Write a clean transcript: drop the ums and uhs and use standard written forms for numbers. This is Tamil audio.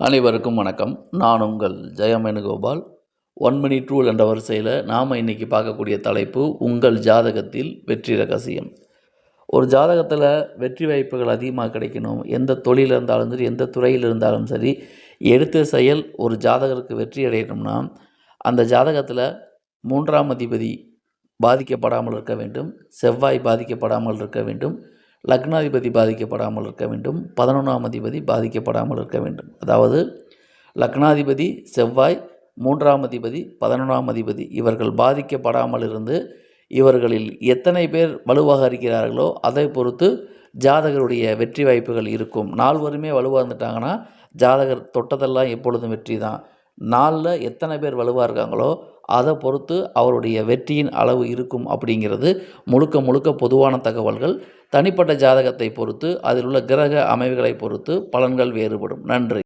அனைவருக்கும் வணக்கம். நான் உங்கள் ஜெயமேனுகோபால். 1 மினிட் ரூல் என்ற வரிசையில் நாம் இன்றைக்கி பார்க்கக்கூடிய தலைப்பு உங்கள் ஜாதகத்தில் வெற்றி ரகசியம். ஒரு ஜாதகத்தில் வெற்றி வாய்ப்புகள் அதிகமாக கிடைக்கணும், எந்த தொழில் இருந்தாலும் சரி, எந்த துறையில் இருந்தாலும் சரி, எடுத்த செயல் ஒரு ஜாதகருக்கு வெற்றி அடையணும்னா அந்த ஜாதகத்தில் 3ஆம் அதிபதி பாதிக்கப்படாமல் இருக்க வேண்டும், செவ்வாய் பாதிக்கப்படாமல் இருக்க வேண்டும், லக்னாதிபதி பாதிக்கப்படாமல் இருக்க வேண்டும், 11ஆம் அதிபதி பாதிக்கப்படாமல் இருக்க வேண்டும். அதாவது லக்னாதிபதி செவ்வாய், 3ஆம் அதிபதி, 11ஆம் அதிபதி இவர்கள் பாதிக்கப்படாமல் இருந்து இவர்களில் எத்தனை பேர் வலுவாக இருக்கிறார்களோ அதை பொறுத்து ஜாதகருடைய வெற்றி வாய்ப்புகள் இருக்கும். நால்வருமே வலுவாக இருந்துட்டாங்கன்னா ஜாதகர் தொட்டதெல்லாம் எப்பொழுதும் வெற்றி தான். நாளில் எத்தனை பேர் வலுவாக இருக்காங்களோ அதை பொறுத்து அவருடைய வெற்றியின் அளவு இருக்கும். அப்படிங்கிறது முழுக்க முழுக்க பொதுவான தகவல்கள். தனிப்பட்ட ஜாதகத்தை பொறுத்து அதில் உள்ள கிரக அமைவுகளை பொறுத்து பலன்கள் வேறுபடும். நன்றி.